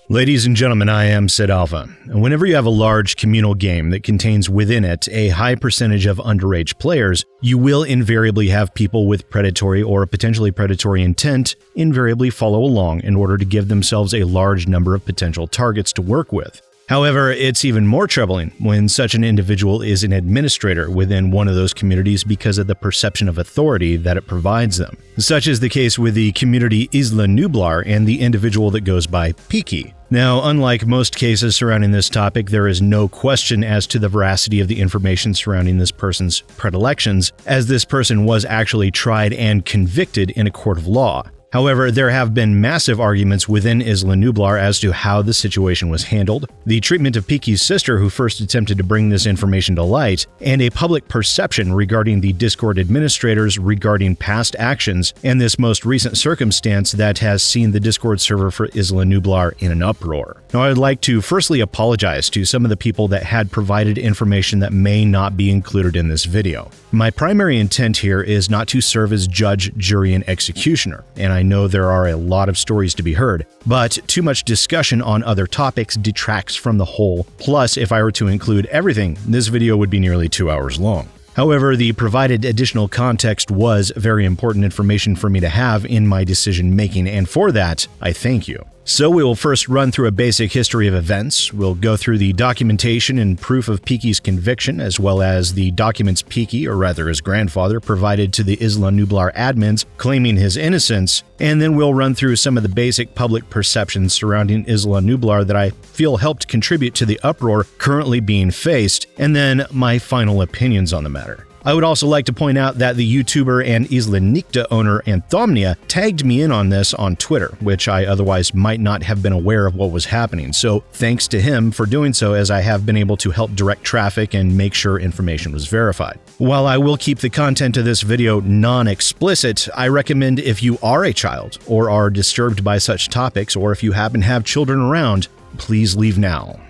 Ladies and gentlemen, I am SidAlpha, and whenever you have a large communal game that contains within it a high percentage of underage players, you will invariably have people with predatory or potentially predatory intent invariably follow along in order to give themselves a large number of potential targets to work with. However, it's even more troubling when such an individual is an administrator within one of those communities because of the perception of authority that it provides them. Such is the case with the community Isla Nublar and the individual that goes by Peeky. Now, unlike most cases surrounding this topic, there is no question as to the veracity of the information surrounding this person's predilections, as this person was actually tried and convicted in a court of law. However, there have been massive arguments within Isla Nublar as to how the situation was handled, the treatment of Peeky's sister who first attempted to bring this information to light, and a public perception regarding the Discord administrators regarding past actions and this most recent circumstance that has seen the Discord server for Isla Nublar in an uproar. Now, I'd like to firstly apologize to some of the people that had provided information that may not be included in this video. My primary intent here is not to serve as judge, jury, and executioner, and I know there are a lot of stories to be heard, but too much discussion on other topics detracts from the whole. Plus, if I were to include everything, this video would be nearly 2 hours long. However, the provided additional context was very important information for me to have in my decision making, and for that, I thank you. So we will first run through a basic history of events. We'll go through the documentation and proof of Peeky's conviction, as well as the documents Peeky, or rather his grandfather, provided to the Isla Nublar admins claiming his innocence, and then we'll run through some of the basic public perceptions surrounding Isla Nublar that I feel helped contribute to the uproar currently being faced, and then my final opinions on the matter. I would also like to point out that the YouTuber and Isla Nicta owner Anthomnia tagged me in on this on Twitter, which I otherwise might not have been aware of what was happening, so thanks to him for doing so, as I have been able to help direct traffic and make sure information was verified. While I will keep the content of this video non-explicit, I recommend if you are a child or are disturbed by such topics, or if you happen to have children around, please leave now.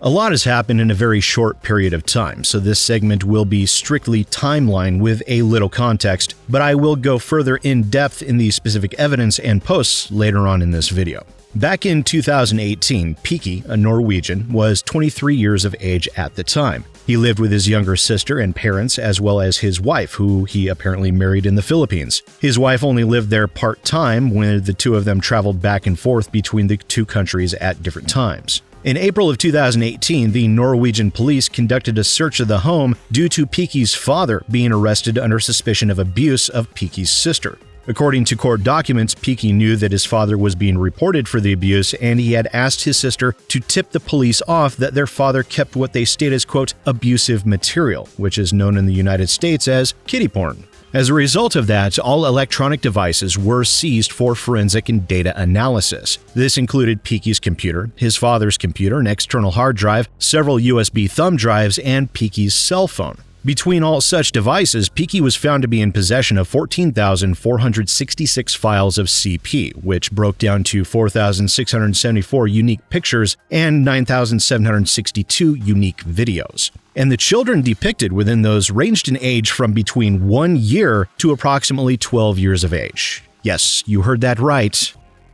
A lot has happened in a very short period of time, so this segment will be strictly timeline with a little context, but I will go further in depth in the specific evidence and posts later on in this video. Back in 2018, Peeky, a Norwegian, was 23 years of age at the time. He lived with his younger sister and parents, as well as his wife, who he apparently married in the Philippines. His wife only lived there part-time when the two of them traveled back and forth between the two countries at different times. In April of 2018, the Norwegian police conducted a search of the home due to Peeky's father being arrested under suspicion of abuse of Peeky's sister. According to court documents, Peeky knew that his father was being reported for the abuse, and he had asked his sister to tip the police off that their father kept what they state as, quote, abusive material, which is known in the United States as kiddie porn. As a result of that, all electronic devices were seized for forensic and data analysis. This included Peeky's computer, his father's computer, an external hard drive, several USB thumb drives, and Peeky's cell phone. Between all such devices, Peeky was found to be in possession of 14,466 files of CP, which broke down to 4,674 unique pictures and 9,762 unique videos. And the children depicted within those ranged in age from between 1 year to approximately 12 years of age. Yes, you heard that right.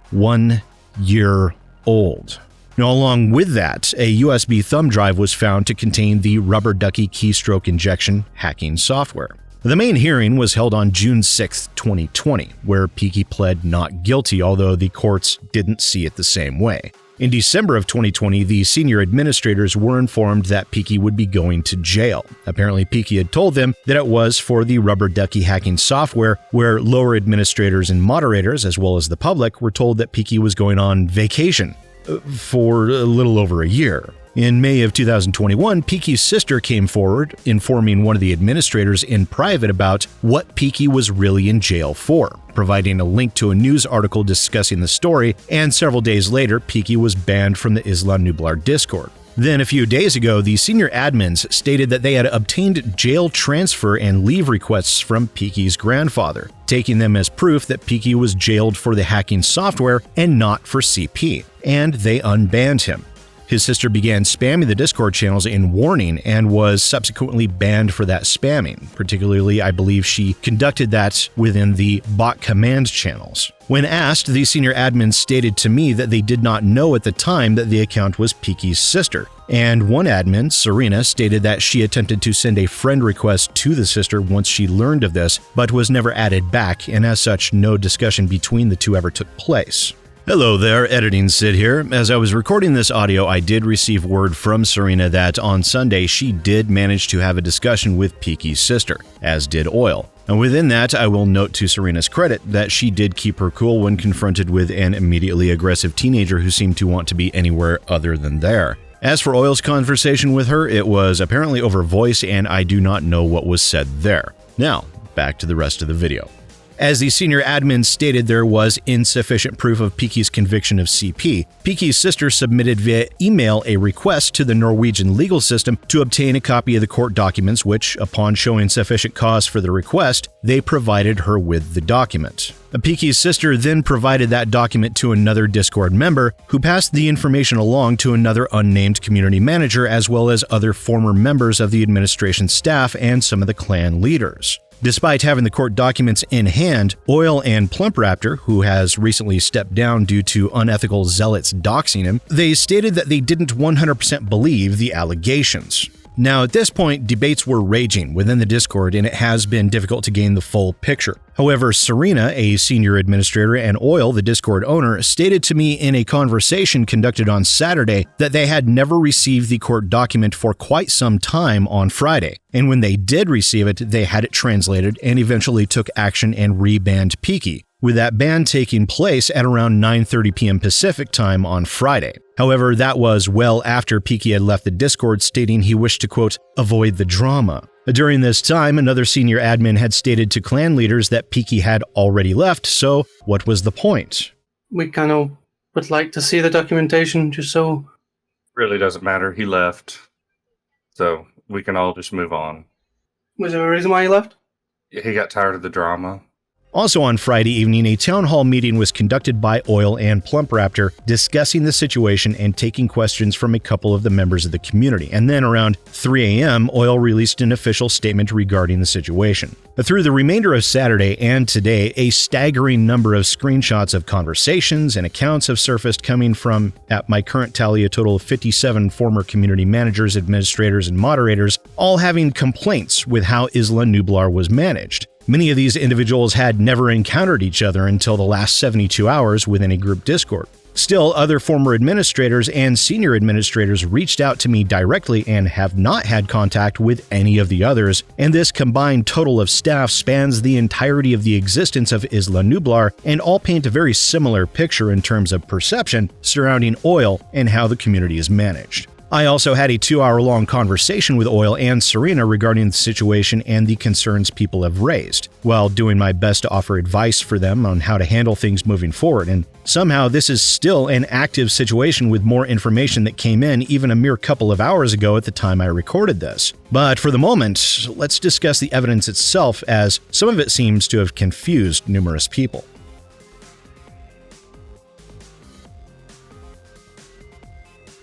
1 year old. Now, along with that, a USB thumb drive was found to contain the rubber ducky keystroke injection hacking software. The main hearing was held on June 6, 2020, where Peeky pled not guilty, although the courts didn't see it the same way. In December of 2020, the senior administrators were informed that Peeky would be going to jail. Apparently, Peeky had told them that it was for the rubber ducky hacking software, where lower administrators and moderators, as well as the public, were told that Peeky was going on vacation for a little over a year. In May of 2021, Peeky's sister came forward, informing one of the administrators in private about what Peeky was really in jail for, providing a link to a news article discussing the story, and several days later, Peeky was banned from the Isla Nublar Discord. Then a few days ago, the senior admins stated that they had obtained jail transfer and leave requests from Peeky's grandfather, taking them as proof that Peeky was jailed for the hacking software and not for CP, and they unbanned him. his sister began spamming the Discord channels in warning and was subsequently banned for that spamming. Particularly, I believe she conducted that within the bot command channels. When asked, the senior admin stated to me that they did not know at the time that the account was Peeky's sister. And one admin, Serena, stated that she attempted to send a friend request to the sister once she learned of this, but was never added back, and as such, no discussion between the two ever took place. Hello there, Editing Sid here. As I was recording this audio, I did receive word from Serena that on Sunday she did manage to have a discussion with Peeky's sister, as did Oil. And within that, I will note to Serena's credit that she did keep her cool when confronted with an immediately aggressive teenager who seemed to want to be anywhere other than there. As for Oil's conversation with her, it was apparently over voice, and I do not know what was said there. Now, back to the rest of the video. As the senior admin stated, there was insufficient proof of Peeky's conviction of CP. Peeky's sister submitted via email a request to the Norwegian legal system to obtain a copy of the court documents, which, upon showing sufficient cause for the request, they provided her with the document. Peeky's sister then provided that document to another Discord member, who passed the information along to another unnamed community manager, as well as other former members of the administration staff and some of the clan leaders. Despite having the court documents in hand, Oil and Plump Raptor, who has recently stepped down due to unethical zealots doxing him, they stated that they didn't 100% believe the allegations. Now, at this point, debates were raging within the Discord, and it has been difficult to gain the full picture. However, Serena, a senior administrator, and Oil, the Discord owner, stated to me in a conversation conducted on Saturday that they had never received the court document for quite some time on Friday, and when they did receive it, they had it translated and eventually took action and rebanned Peeky, with that ban taking place at around 9:30 p.m. Pacific time on Friday. However, that was well after Peeky had left the Discord, stating he wished to, quote, avoid the drama. During this time, another senior admin had stated to clan leaders that Peeky had already left, so what was the point? We kind of would like to see the documentation, just so... Really doesn't matter, he left. So, we can all just move on. Was there a reason why he left? He got tired of the drama. Also on Friday evening, a town hall meeting was conducted by Oil and Plump Raptor, discussing the situation and taking questions from a couple of the members of the community. And then around 3 a.m., Oil released an official statement regarding the situation. But through the remainder of Saturday and today, a staggering number of screenshots of conversations and accounts have surfaced, coming from, at my current tally, a total of 57 former community managers, administrators, and moderators, all having complaints with how Isla Nublar was managed. Many of these individuals had never encountered each other until the last 72 hours within a group Discord. Still, other former administrators and senior administrators reached out to me directly and have not had contact with any of the others, and this combined total of staff spans the entirety of the existence of Isla Nublar, and all paint a very similar picture in terms of perception surrounding Oil and how the community is managed. I also had a 2-hour-long conversation with Oil and Serena regarding the situation and the concerns people have raised, while doing my best to offer advice for them on how to handle things moving forward, and somehow this is still an active situation with more information that came in even a mere couple of hours ago at the time I recorded this. But for the moment, let's discuss the evidence itself, as some of it seems to have confused numerous people.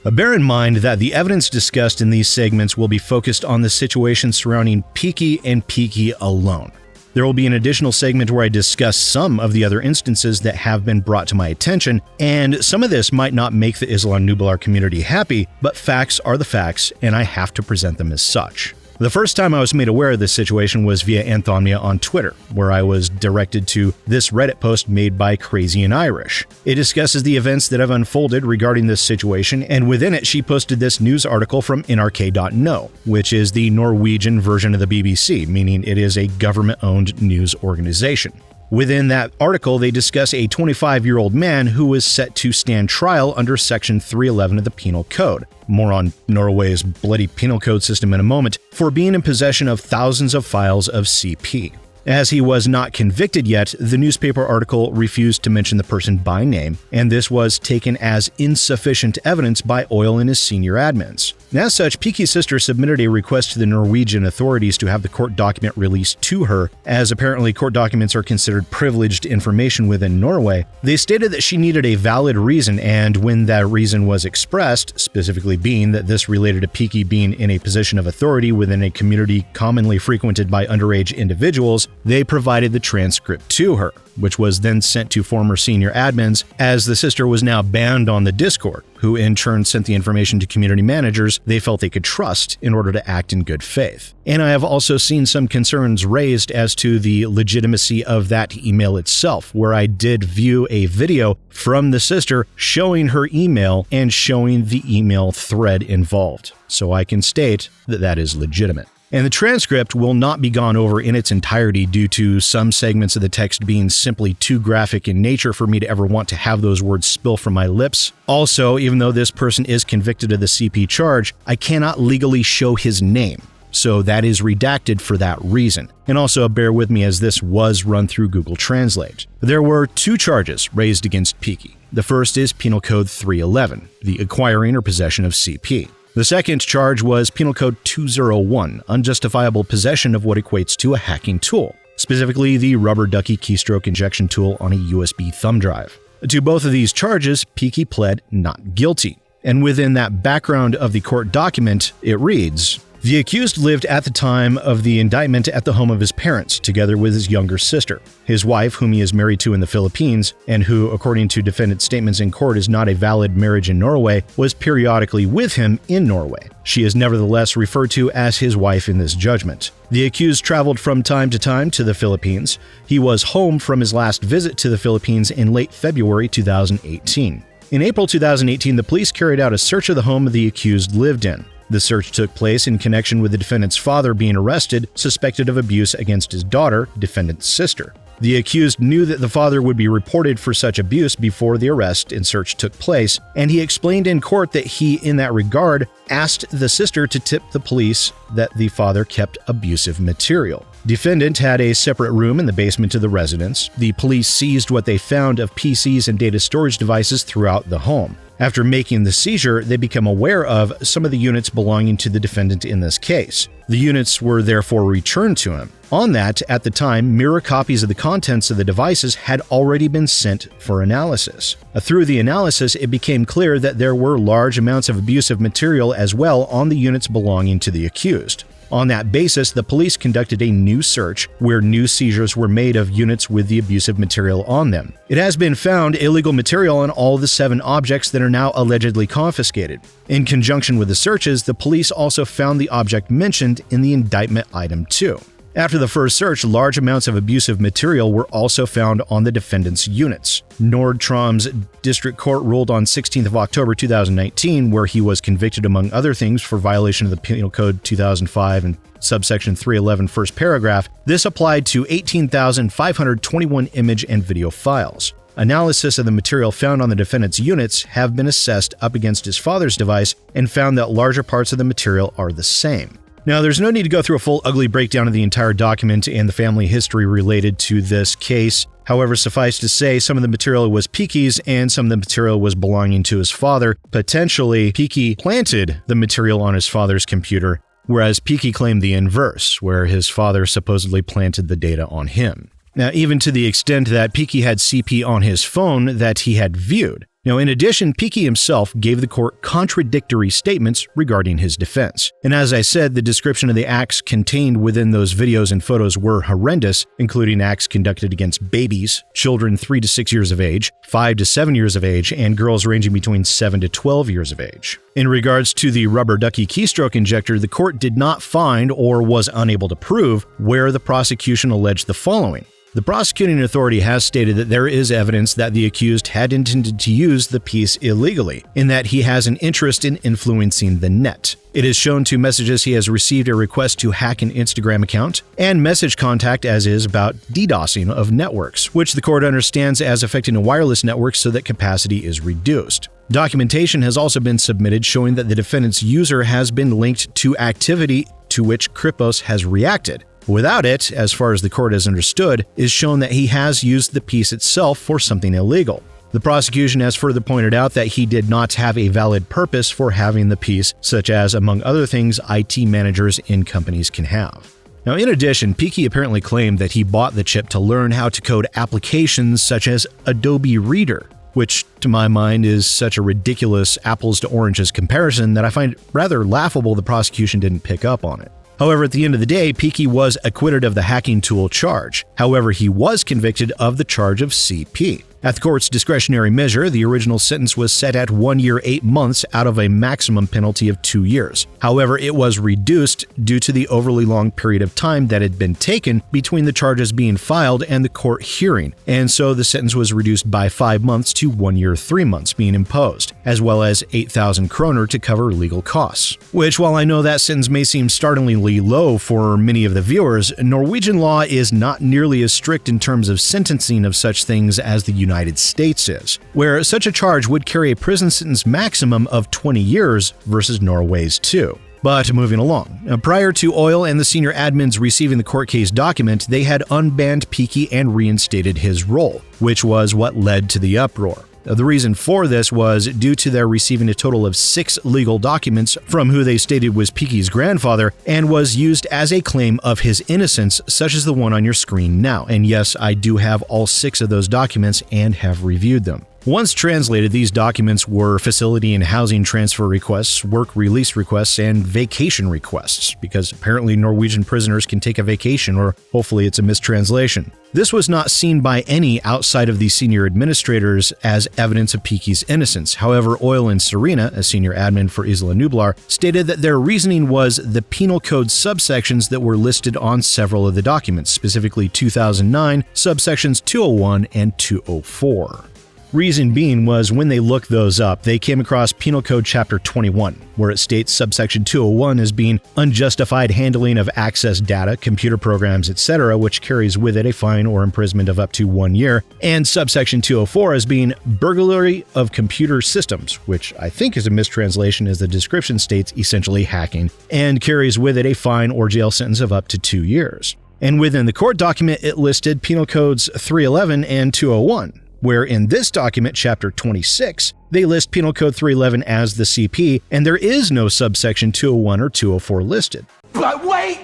Bear in mind that the evidence discussed in these segments will be focused on the situation surrounding Peeky and Peeky alone. There will be an additional segment where I discuss some of the other instances that have been brought to my attention, and some of this might not make the Isla Nublar community happy, but facts are the facts, and I have to present them as such. The first time I was made aware of this situation was via Anthomnia on Twitter, where I was directed to this Reddit post made by Crazy and Irish. It discusses the events that have unfolded regarding this situation, and within it she posted this news article from NRK.no, which is the Norwegian version of the BBC, meaning it is a government-owned news organization. Within that article, they discuss a 25-year-old man who was set to stand trial under Section 311 of the Penal Code. More on Norway's bloody penal code system in a moment, for being in possession of thousands of files of CP. As he was not convicted yet, the newspaper article refused to mention the person by name, and this was taken as insufficient evidence by Oil and his senior admins. And as such, Peeky's sister submitted a request to the Norwegian authorities to have the court document released to her, as apparently court documents are considered privileged information within Norway. They stated that she needed a valid reason, and when that reason was expressed, specifically being that this related to Peeky being in a position of authority within a community commonly frequented by underage individuals, they provided the transcript to her, which was then sent to former senior admins, as the sister was now banned on the Discord, who in turn sent the information to community managers they felt they could trust in order to act in good faith. And I have also seen some concerns raised as to the legitimacy of that email itself, where I did view a video from the sister showing her email and showing the email thread involved. So I can state that that is legitimate. And the transcript will not be gone over in its entirety due to some segments of the text being simply too graphic in nature for me to ever want to have those words spill from my lips. Also, even though this person is convicted of the CP charge, I cannot legally show his name, so that is redacted for that reason. And also bear with me as this was run through Google Translate. There were 2 charges raised against Peeky. The first is Penal Code 311, the acquiring or possession of CP. The second charge was Penal Code 201, unjustifiable possession of what equates to a hacking tool, specifically the rubber ducky keystroke injection tool on a USB thumb drive. To both of these charges, Peeky pled not guilty. And within that background of the court document, it reads, "The accused lived at the time of the indictment at the home of his parents, together with his younger sister. His wife, whom he is married to in the Philippines, and who, according to defendant's statements in court, is not a valid marriage in Norway, was periodically with him in Norway. She is nevertheless referred to as his wife in this judgment. The accused traveled from time to time to the Philippines. He was home from his last visit to the Philippines in late February 2018. In April 2018, the police carried out a search of the home the accused lived in. The search took place in connection with the defendant's father being arrested, suspected of abuse against his daughter, defendant's sister. The accused knew that the father would be reported for such abuse before the arrest and search took place, and he explained in court that he, in that regard, asked the sister to tip the police that the father kept abusive material. Defendant had a separate room in the basement of the residence. The police seized what they found of PCs and data storage devices throughout the home. After making the seizure, they become aware of some of the units belonging to the defendant in this case. The units were therefore returned to him. On that, at the time, mirror copies of the contents of the devices had already been sent for analysis. Through the analysis, it became clear that there were large amounts of abusive material as well on the units belonging to the accused. On that basis, the police conducted a new search where new seizures were made of units with the abusive material on them. It has been found illegal material on all the 7 objects that are now allegedly confiscated. In conjunction with the searches, the police also found the object mentioned in the indictment item 2. After the first search, large amounts of abusive material were also found on the defendant's units. Nordstrom's district court ruled on 16th of October 2019, where he was convicted among other things for violation of the Penal Code 2005 and subsection 311 first paragraph. This applied to 18,521 image and video files. Analysis of the material found on the defendant's units have been assessed up against his father's device and found that larger parts of the material are the same. Now, there's no need to go through a full ugly breakdown of the entire document and the family history related to this case. However, suffice to say, some of the material was Peeky's and some of the material was belonging to his father. Potentially, Peeky planted the material on his father's computer, whereas Peeky claimed the inverse, where his father supposedly planted the data on him. Now, even to the extent that Peeky had CP on his phone that he had viewed. Now, in addition, Peeky himself gave the court contradictory statements regarding his defense. And as I said, the description of the acts contained within those videos and photos were horrendous, including acts conducted against babies, children 3 to 6 years of age, 5 to 7 years of age, and girls ranging between 7 to 12 years of age. In regards to the rubber ducky keystroke injector, the court did not find or was unable to prove where the prosecution alleged the following. The prosecuting authority has stated that there is evidence that the accused had intended to use the piece illegally, in that he has an interest in influencing the net. It is shown to messages he has received a request to hack an Instagram account, and message contact as is about DDoSing of networks, which the court understands as affecting a wireless network so that capacity is reduced. Documentation has also been submitted showing that the defendant's user has been linked to activity to which Kripos has reacted. Without it, as far as the court has understood, is shown that he has used the piece itself for something illegal. The prosecution has further pointed out that he did not have a valid purpose for having the piece, such as, among other things, IT managers in companies can have. Now, in addition, Peeky apparently claimed that he bought the chip to learn how to code applications such as Adobe Reader, which, to my mind, is such a ridiculous apples to oranges comparison that I find rather laughable the prosecution didn't pick up on it. However, at the end of the day, Peeky was acquitted of the hacking tool charge. However, he was convicted of the charge of CP. At the court's discretionary measure, the original sentence was set at 1 year 8 months out of a maximum penalty of 2 years. However, it was reduced due to the overly long period of time that had been taken between the charges being filed and the court hearing, and so the sentence was reduced by 5 months to 1 year 3 months being imposed, as well as 8,000 kroner to cover legal costs. Which, while I know that sentence may seem startlingly low for many of the viewers, Norwegian law is not nearly as strict in terms of sentencing of such things as the United States is, where such a charge would carry a prison sentence maximum of 20 years versus Norway's 2. But moving along, prior to Oil and the senior admins receiving the court case document, they had unbanned Peeky and reinstated his role, which was what led to the uproar. The reason for this was due to their receiving a total of 6 legal documents from who they stated was Peeky's grandfather and was used as a claim of his innocence, such as the one on your screen now. And yes, I do have all 6 of those documents and have reviewed them. Once translated, these documents were facility and housing transfer requests, work release requests, and vacation requests, because apparently Norwegian prisoners can take a vacation, or hopefully it's a mistranslation. This was not seen by any outside of the senior administrators as evidence of Peeky's innocence. However, Oil and Serena, a senior admin for Isla Nublar, stated that their reasoning was the penal code subsections that were listed on several of the documents, specifically 2009, subsections 201 and 204. Reason being was when they looked those up, they came across Penal Code Chapter 21, where it states subsection 201 as being unjustified handling of access data, computer programs, etc., which carries with it a fine or imprisonment of up to 1 year, and subsection 204 as being burglary of computer systems, which I think is a mistranslation as the description states essentially hacking, and carries with it a fine or jail sentence of up to 2 years. And within the court document, it listed Penal Codes 311 and 201. Where in this document, Chapter 26, they list Penal Code 311 as the CP, and there is no subsection 201 or 204 listed. But wait!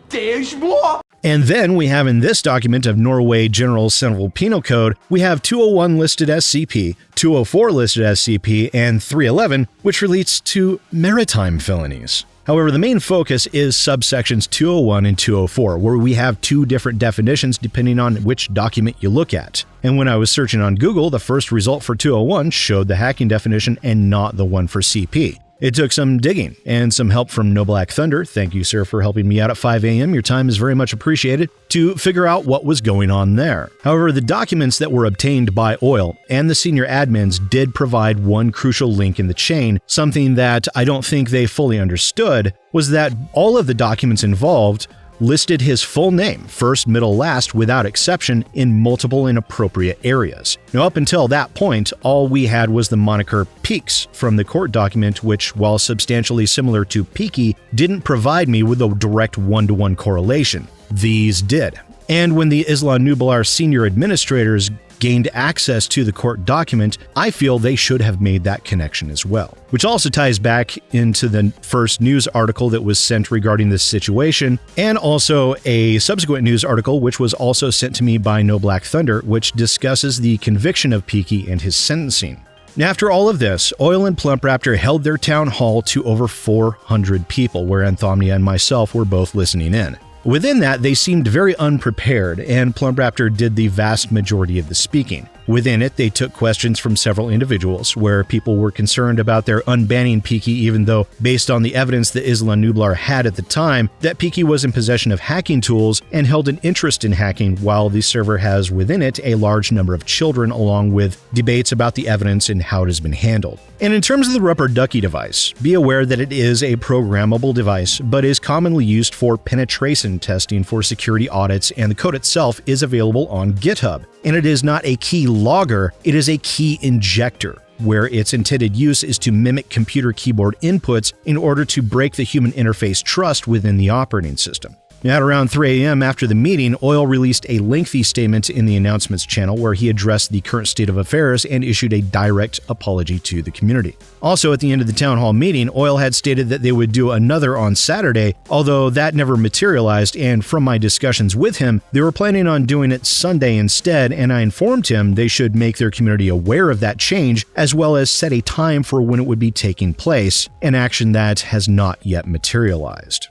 There's more! And then we have in this document of Norway General Civil Penal Code, we have 201 listed as CP, 204 listed as CP, and 311, which relates to maritime felonies. However, the main focus is subsections 201 and 204, where we have 2 different definitions depending on which document you look at. And when I was searching on Google, the first result for 201 showed the hacking definition and not the one for CP. It took some digging and some help from No Black Thunder, thank you sir for helping me out at 5 a.m., your time is very much appreciated, to figure out what was going on there. However, the documents that were obtained by Oil and the senior admins did provide one crucial link in the chain, something that I don't think they fully understood, was that all of the documents involved listed his full name, first, middle, last, without exception, in multiple inappropriate areas. Now, up until that point, all we had was the moniker Peeks from the court document, which, while substantially similar to Peeky, didn't provide me with a direct one-to-one correlation. These did. And when the Isla Nublar senior administrators gained access to the court document, I feel they should have made that connection as well. Which also ties back into the first news article that was sent regarding this situation, and also a subsequent news article which was also sent to me by No Black Thunder, which discusses the conviction of Peeky and his sentencing. After all of this, Oil and Plump Raptor held their town hall to over 400 people, where Anthomnia and myself were both listening in. Within that, they seemed very unprepared, and Plump Raptor did the vast majority of the speaking. Within it, they took questions from several individuals, where people were concerned about their unbanning Peeky, even though, based on the evidence that Isla Nublar had at the time, that Peeky was in possession of hacking tools and held an interest in hacking, while the server has within it a large number of children, along with debates about the evidence and how it has been handled. And in terms of the rubber ducky device, be aware that it is a programmable device, but is commonly used for penetration testing for security audits, and the code itself is available on GitHub. And it is not a key logger, it is a key injector, where its intended use is to mimic computer keyboard inputs in order to break the human interface trust within the operating system. At around 3 a.m. after the meeting, Oil released a lengthy statement in the announcements channel where he addressed the current state of affairs and issued a direct apology to the community. Also, at the end of the town hall meeting, Oil had stated that they would do another on Saturday, although that never materialized, and from my discussions with him, they were planning on doing it Sunday instead, and I informed him they should make their community aware of that change, as well as set a time for when it would be taking place, an action that has not yet materialized.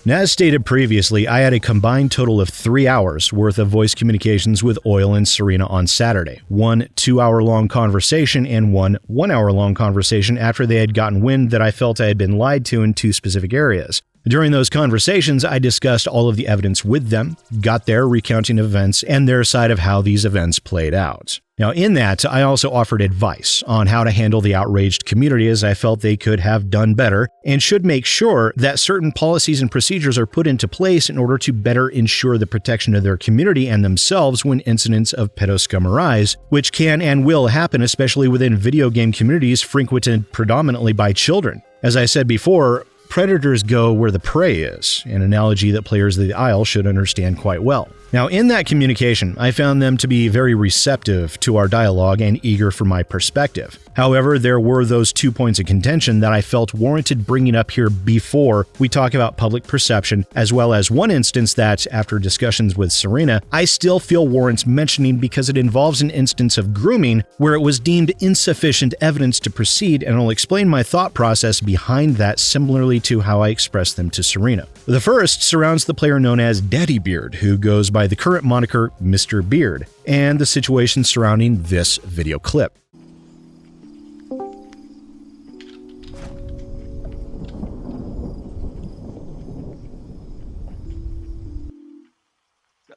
As stated previously, I had a combined total of 3 hours worth of voice communications with Oil and Serena on Saturday. 1 2-hour-long conversation and 1 1-hour-long conversation after they had gotten wind that I felt I had been lied to in 2 specific areas. During those conversations, I discussed all of the evidence with them, got their recounting events, and their side of how these events played out. Now, in that, I also offered advice on how to handle the outraged community, as I felt they could have done better and should make sure that certain policies and procedures are put into place in order to better ensure the protection of their community and themselves when incidents of pedo scum arise, which can and will happen, especially within video game communities frequented predominantly by children. As I said before, predators go where the prey is, an analogy that players of the Isle should understand quite well. Now, in that communication, I found them to be very receptive to our dialogue and eager for my perspective. However, there were those 2 points of contention that I felt warranted bringing up here before we talk about public perception, as well as one instance that, after discussions with Serena, I still feel warrants mentioning because it involves an instance of grooming where it was deemed insufficient evidence to proceed, and I'll explain my thought process behind that similarly to how I expressed them to Serena. The first surrounds the player known as Daddy Beard, who goes by the current moniker Mr. Beard, and the situation surrounding this video clip.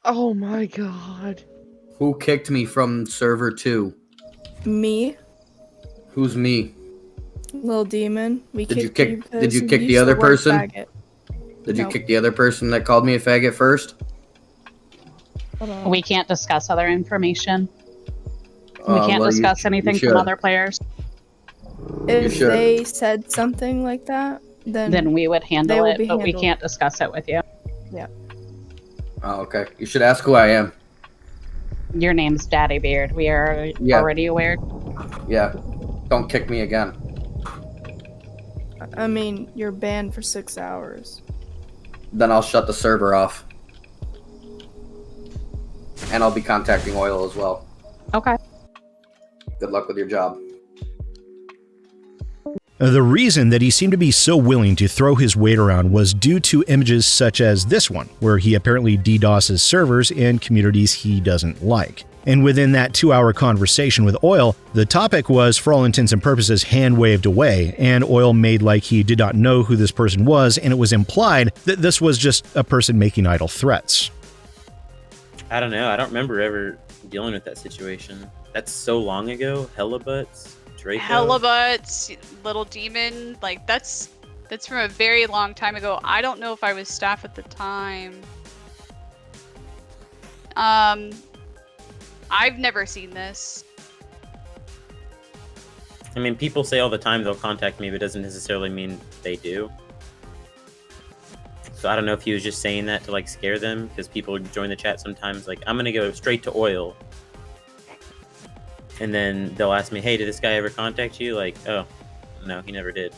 Oh my god. Who kicked me from server 2? Me, Who's me? little demon. Did you kick the other person? Did you kick the other person that called me a faggot first? We can't discuss other information. We can't discuss anything from other players. If they said something like that, then we would handle it, but we can't discuss it with you. Yeah. Oh, okay. You should ask who I am. Your name's Daddy Beard. We are already aware. Yeah. Don't kick me again. I mean, you're banned for 6 hours. Then I'll shut the server off. And I'll be contacting Oil as well. Okay. Good luck with your job. The reason that he seemed to be so willing to throw his weight around was due to images such as this one, where he apparently DDoSes servers and communities he doesn't like. And within that 2-hour conversation with Oil, the topic was, for all intents and purposes, hand-waved away, and Oil made like he did not know who this person was, and it was implied that this was just a person making idle threats. I don't know. I don't remember ever dealing with that situation. That's so long ago. Hellabutts, Draco. Hellabutts, little demon. Like that's from a very long time ago. I don't know if I was staff at the time. I've never seen this. I mean, people say all the time they'll contact me, but it doesn't necessarily mean they do. So I don't know if he was just saying that to like scare them, because people join the chat sometimes like, I'm gonna go straight to Oil. And then they'll ask me, hey, did this guy ever contact you? Like, oh, no, he never did.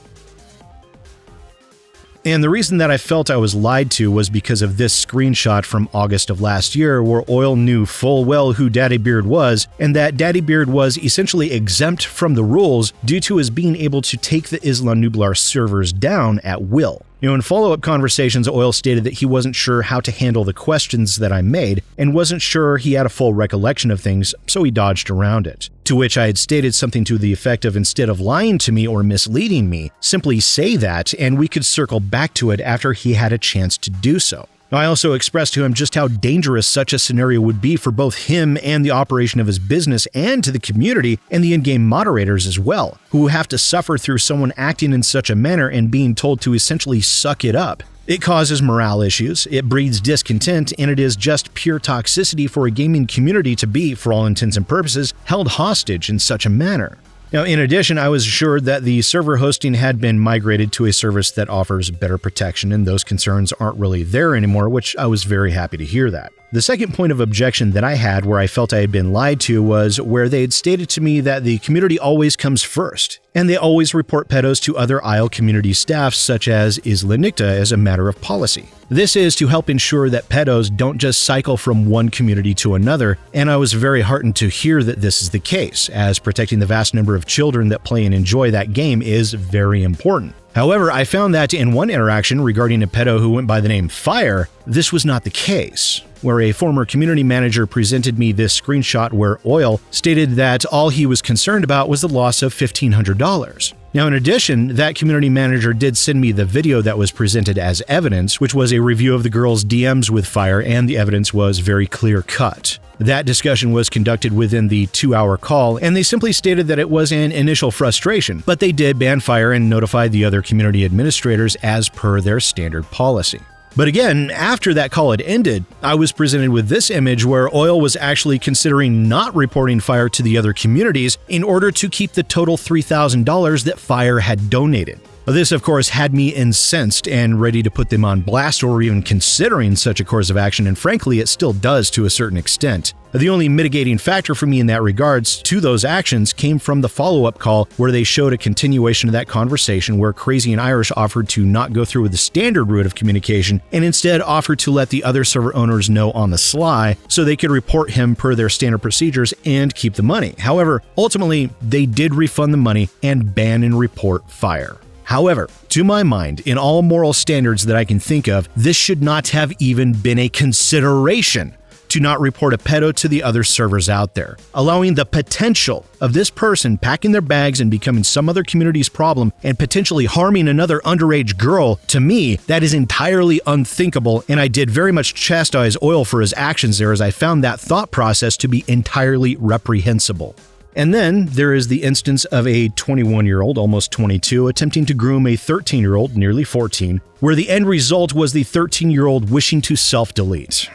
And the reason that I felt I was lied to was because of this screenshot from August of last year, where Oil knew full well who Daddy Beard was, and that Daddy Beard was essentially exempt from the rules due to his being able to take the Isla Nublar servers down at will. In follow-up conversations, Oil stated that he wasn't sure how to handle the questions that I made and wasn't sure he had a full recollection of things, so he dodged around it. To which I had stated something to the effect of, instead of lying to me or misleading me, simply say that and we could circle back to it after he had a chance to do so. I also expressed to him just how dangerous such a scenario would be for both him and the operation of his business, and to the community and the in-game moderators as well, who have to suffer through someone acting in such a manner and being told to essentially suck it up. It causes morale issues, it breeds discontent, and it is just pure toxicity for a gaming community to be, for all intents and purposes, held hostage in such a manner. Now, in addition, I was assured that the server hosting had been migrated to a service that offers better protection, and those concerns aren't really there anymore, which I was very happy to hear that. The second point of objection that I had where I felt I had been lied to was where they had stated to me that the community always comes first, and they always report pedos to other Isle community staff such as Isla Nublar as a matter of policy. This is to help ensure that pedos don't just cycle from one community to another, and I was very heartened to hear that this is the case, as protecting the vast number of children that play and enjoy that game is very important. However, I found that in one interaction regarding a pedo who went by the name Fire, this was not the case, where a former community manager presented me this screenshot where Oil stated that all he was concerned about was the loss of $1,500. Now, in addition, that community manager did send me the video that was presented as evidence, which was a review of the girl's DMs with Fire, and the evidence was very clear-cut. That discussion was conducted within the 2-hour call, and they simply stated that it was an initial frustration, but they did ban Fire and notified the other community administrators as per their standard policy. But again, after that call had ended, I was presented with this image where Oil was actually considering not reporting Fire to the other communities in order to keep the total $3,000 that Fire had donated. This, of course, had me incensed and ready to put them on blast or even considering such a course of action, and frankly, it still does to a certain extent. The only mitigating factor for me in that regards to those actions came from the follow-up call where they showed a continuation of that conversation where Crazy and Irish offered to not go through with the standard route of communication and instead offered to let the other server owners know on the sly so they could report him per their standard procedures and keep the money. However, ultimately, they did refund the money and ban and report Fire. However, to my mind, in all moral standards that I can think of, this should not have even been a consideration to not report a pedo to the other servers out there. Allowing the potential of this person packing their bags and becoming some other community's problem and potentially harming another underage girl, to me, that is entirely unthinkable, and I did very much chastise Oil for his actions there as I found that thought process to be entirely reprehensible. And then there is the instance of a 21-year-old, almost 22, attempting to groom a 13-year-old, nearly 14, where the end result was the 13-year-old wishing to self-delete.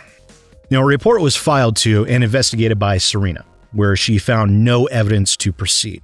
Now, a report was filed to and investigated by Serena, where she found no evidence to proceed.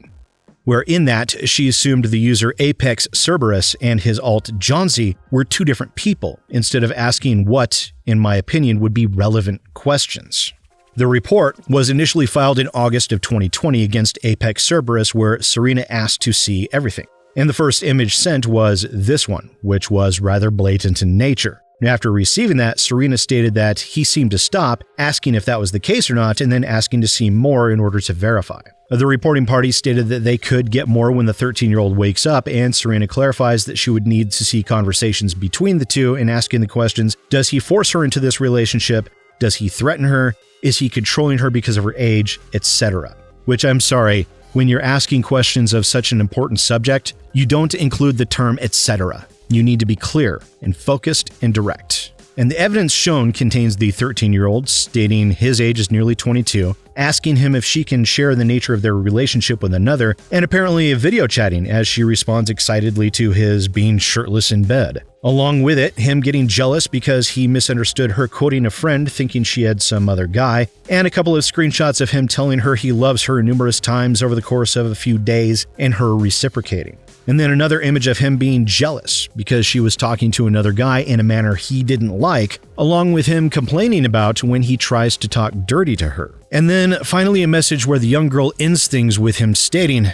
Where in that, she assumed the user Apex Cerberus and his alt Johnsy were two different people, instead of asking what, in my opinion, would be relevant questions. The report was initially filed in August of 2020 against Apex Cerberus, where Serena asked to see everything. And the first image sent was this one, which was rather blatant in nature. After receiving that, Serena stated that he seemed to stop, asking if that was the case or not, and then asking to see more in order to verify. The reporting party stated that they could get more when the 13-year-old wakes up, and Serena clarifies that she would need to see conversations between the two and asking the questions, does he force her into this relationship? Does he threaten her? Is he controlling her because of her age, etc.? Which, I'm sorry, when you're asking questions of such an important subject, you don't include the term etc. You need to be clear and focused and direct. And the evidence shown contains the 13-year-old stating his age is nearly 22, asking him if she can share the nature of their relationship with another, and apparently video chatting as she responds excitedly to his being shirtless in bed. Along with it, him getting jealous because he misunderstood her quoting a friend thinking she had some other guy, and a couple of screenshots of him telling her he loves her numerous times over the course of a few days and her reciprocating. And then another image of him being jealous because she was talking to another guy in a manner he didn't like, along with him complaining about when he tries to talk dirty to her. And then finally a message where the young girl ends things with him stating,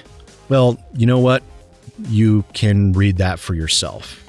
well, you know what? You can read that for yourself.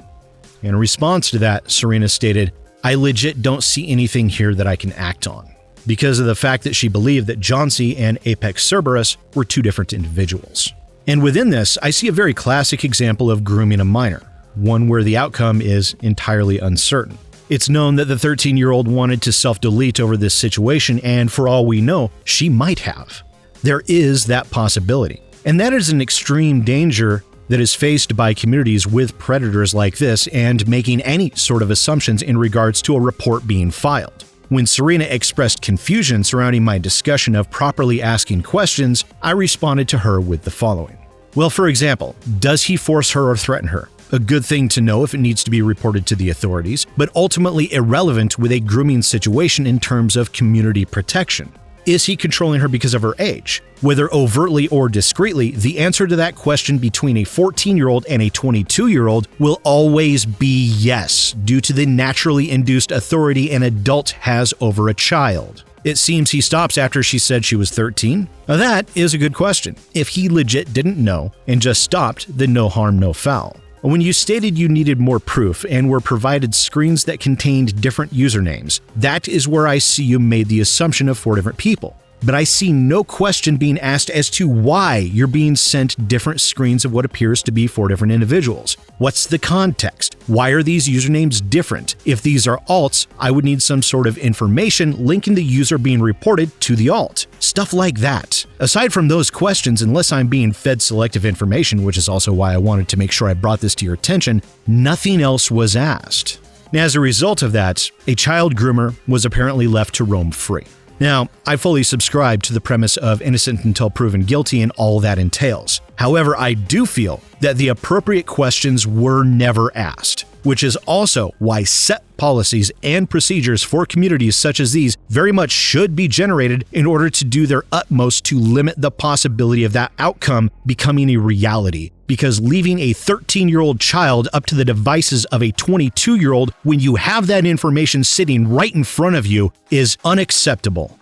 In response to that, Serena stated, I legit don't see anything here that I can act on, because of the fact that she believed that Johnsy and Apex Cerberus were two different individuals. And within this, I see a very classic example of grooming a minor, one where the outcome is entirely uncertain. It's known that the 13-year-old wanted to self-delete over this situation, and for all we know, she might have. There is that possibility. And that is an extreme danger that is faced by communities with predators like this and making any sort of assumptions in regards to a report being filed. When Serena expressed confusion surrounding my discussion of properly asking questions, I responded to her with the following. Well, for example, does he force her or threaten her? A good thing to know if it needs to be reported to the authorities, but ultimately irrelevant with a grooming situation in terms of community protection. Is he controlling her because of her age? Whether overtly or discreetly, the answer to that question between a 14-year-old and a 22-year-old will always be yes, due to the naturally induced authority an adult has over a child. It seems he stops after she said she was 13. Now that is a good question. If he legit didn't know and just stopped, then no harm, no foul. When you stated you needed more proof and were provided screens that contained different usernames, that is where I see you made the assumption of 4 different people. But I see no question being asked as to why you're being sent different screens of what appears to be 4 different individuals. What's the context? Why are these usernames different? If these are alts, I would need some sort of information linking the user being reported to the alt. Stuff like that. Aside from those questions, unless I'm being fed selective information, which is also why I wanted to make sure I brought this to your attention, nothing else was asked. Now, as a result of that, a child groomer was apparently left to roam free. Now, I fully subscribe to the premise of innocent until proven guilty and all that entails. However, I do feel that the appropriate questions were never asked, which is also why set policies and procedures for communities such as these very much should be generated in order to do their utmost to limit the possibility of that outcome becoming a reality. Because leaving a 13-year-old child up to the devices of a 22-year-old when you have that information sitting right in front of you is unacceptable.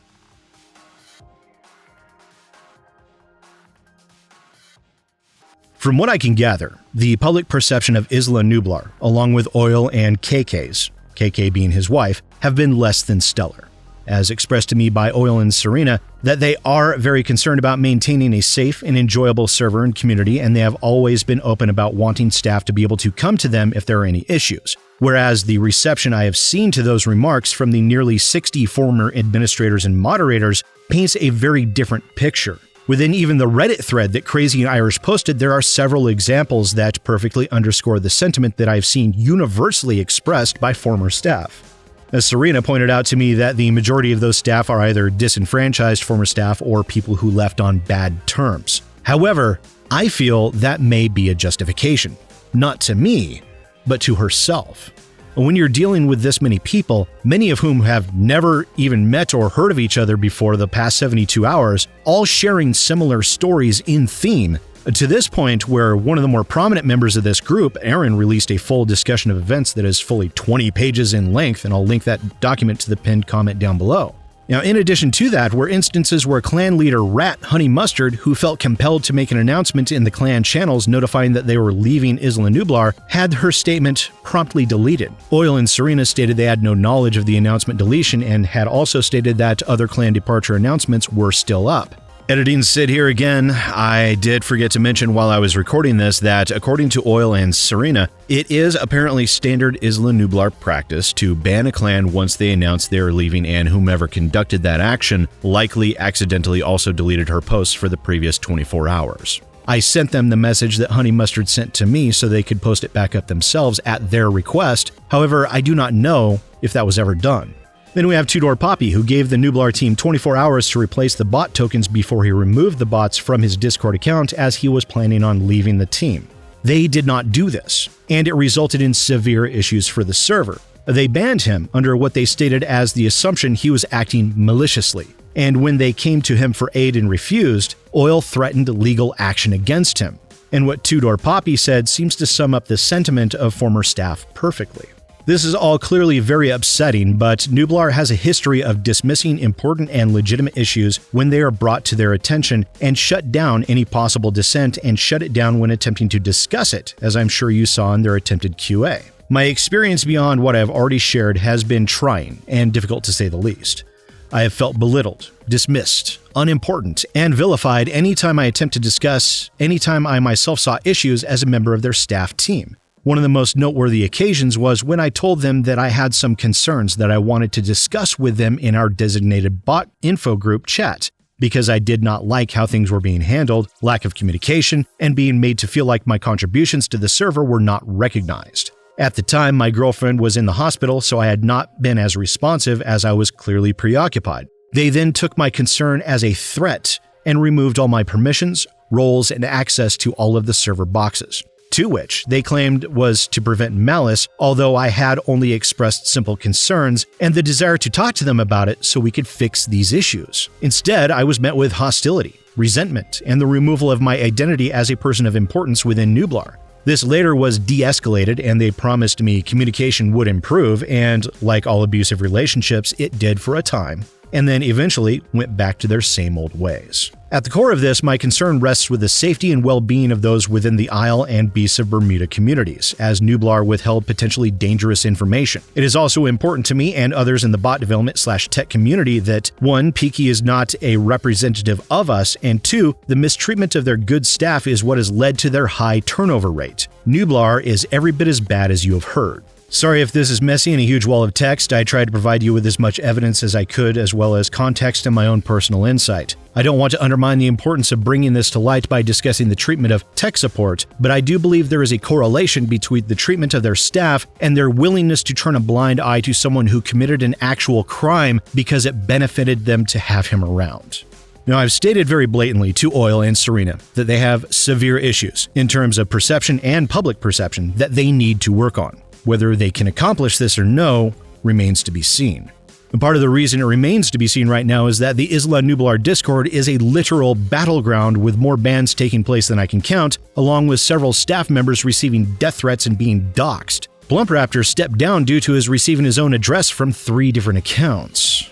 From what I can gather, the public perception of Isla Nublar, along with Oil and KK's, KK being his wife, have been less than stellar. As expressed to me by Oil and Serena, that they are very concerned about maintaining a safe and enjoyable server and community, and they have always been open about wanting staff to be able to come to them if there are any issues. Whereas the reception I have seen to those remarks from the nearly 60 former administrators and moderators paints a very different picture. Within even the Reddit thread that Crazy and Irish posted, there are several examples that perfectly underscore the sentiment that I've seen universally expressed by former staff. As Serena pointed out to me that the majority of those staff are either disenfranchised former staff or people who left on bad terms. However, I feel that may be a justification. Not to me, but to herself. When you're dealing with this many people, many of whom have never even met or heard of each other before the past 72 hours, all sharing similar stories in theme, to this point where one of the more prominent members of this group, Aaron, released a full discussion of events that is fully 20 pages in length, and I'll link that document to the pinned comment down below. Now, in addition to that, were instances where clan leader Rat Honey Mustard, who felt compelled to make an announcement in the clan channels notifying that they were leaving Isla Nublar, had her statement promptly deleted. Oil and Serena stated they had no knowledge of the announcement deletion and had also stated that other clan departure announcements were still up. Editing Sid here again. I did forget to mention while I was recording this that according to Oil and Serena, it is apparently standard Isla Nublar practice to ban a clan once they announce they are leaving, and whomever conducted that action likely accidentally also deleted her posts for the previous 24 hours. I sent them the message that Honey Mustard sent to me so they could post it back up themselves at their request. However, I do not know if that was ever done. Then we have Two-Door Poppy, who gave the Nublar team 24 hours to replace the bot tokens before he removed the bots from his Discord account as he was planning on leaving the team. They did not do this, and it resulted in severe issues for the server. They banned him under what they stated as the assumption he was acting maliciously, and when they came to him for aid and refused, Oil threatened legal action against him. And what Two-Door Poppy said seems to sum up the sentiment of former staff perfectly. This is all clearly very upsetting, but Nublar has a history of dismissing important and legitimate issues when they are brought to their attention and shut down any possible dissent and shut it down when attempting to discuss it, as I'm sure you saw in their attempted QA. My experience beyond what I've already shared has been trying and difficult to say the least. I have felt belittled, dismissed, unimportant, and vilified anytime I attempt to discuss, anytime I myself saw issues as a member of their staff team. One of the most noteworthy occasions was when I told them that I had some concerns that I wanted to discuss with them in our designated bot info group chat, because I did not like how things were being handled, lack of communication, and being made to feel like my contributions to the server were not recognized. At the time, my girlfriend was in the hospital, so I had not been as responsive as I was clearly preoccupied. They then took my concern as a threat and removed all my permissions, roles, and access to all of the server boxes. to which they claimed was to prevent malice, although I had only expressed simple concerns and the desire to talk to them about it so we could fix these issues. Instead, I was met with hostility, resentment, and the removal of my identity as a person of importance within Nublar. This later was de-escalated and they promised me communication would improve, and like all abusive relationships, it did for a time, and then eventually went back to their same old ways. At the core of this, my concern rests with the safety and well-being of those within the Isle and Beasts of Bermuda communities, as Nublar withheld potentially dangerous information. It is also important to me and others in the bot development/tech community that 1. Peeky is not a representative of us, and 2. The mistreatment of their good staff is what has led to their high turnover rate. Nublar is every bit as bad as you have heard. Sorry if this is messy and a huge wall of text. I tried to provide you with as much evidence as I could, as well as context and my own personal insight. I don't want to undermine the importance of bringing this to light by discussing the treatment of tech support, but I do believe there is a correlation between the treatment of their staff and their willingness to turn a blind eye to someone who committed an actual crime because it benefited them to have him around. Now, I've stated very blatantly to Oil and Serena that they have severe issues in terms of perception and public perception that they need to work on. Whether they can accomplish this or no remains to be seen. And part of the reason it remains to be seen right now is that the Isla Nublar Discord is a literal battleground with more bans taking place than I can count, along with several staff members receiving death threats and being doxxed. Blumpraptor stepped down due to his receiving his own address from 3 different accounts.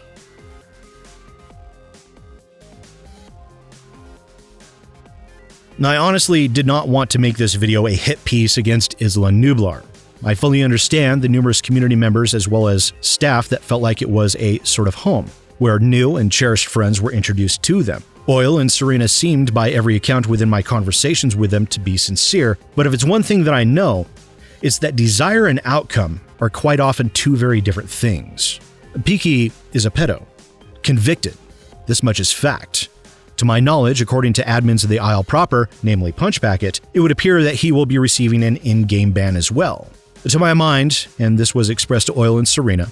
Now, I honestly did not want to make this video a hit piece against Isla Nublar. I fully understand the numerous community members as well as staff that felt like it was a sort of home, where new and cherished friends were introduced to them. Oil and Serena seemed, by every account within my conversations with them, to be sincere, but if it's one thing that I know, it's that desire and outcome are quite often 2 very different things. Peeky is a pedo. Convicted. This much is fact. To my knowledge, according to admins of the Isle proper, namely Punchpacket, it would appear that he will be receiving an in-game ban as well. To my mind, and this was expressed to Oil and Serena,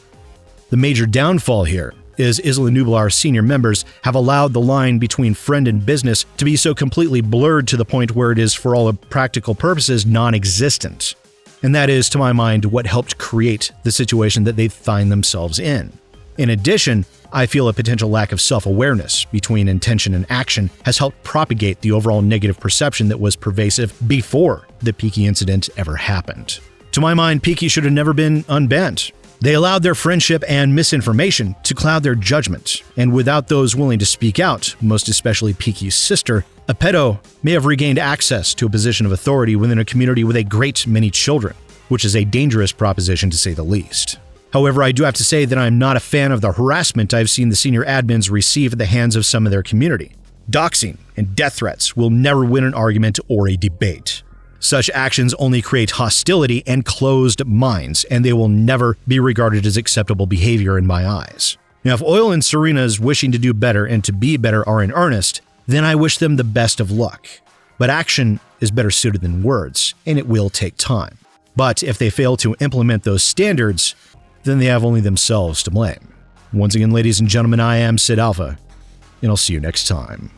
the major downfall here is Isla Nublar's senior members have allowed the line between friend and business to be so completely blurred to the point where it is, for all practical purposes, non-existent. And that is, to my mind, what helped create the situation that they find themselves in. In addition, I feel a potential lack of self-awareness between intention and action has helped propagate the overall negative perception that was pervasive before the Peeky incident ever happened. To my mind, Peeky should have never been unbanned. They allowed their friendship and misinformation to cloud their judgment, and without those willing to speak out, most especially Peeky's sister, a pedo may have regained access to a position of authority within a community with a great many children, which is a dangerous proposition to say the least. However, I do have to say that I'm not a fan of the harassment I've seen the senior admins receive at the hands of some of their community. Doxing and death threats will never win an argument or a debate. Such actions only create hostility and closed minds, and they will never be regarded as acceptable behavior in my eyes. Now, if Oil and Serena's wishing to do better and to be better are in earnest, then I wish them the best of luck. But action is better suited than words, and it will take time. But if they fail to implement those standards, then they have only themselves to blame. Once again, ladies and gentlemen, I am SidAlpha, and I'll see you next time.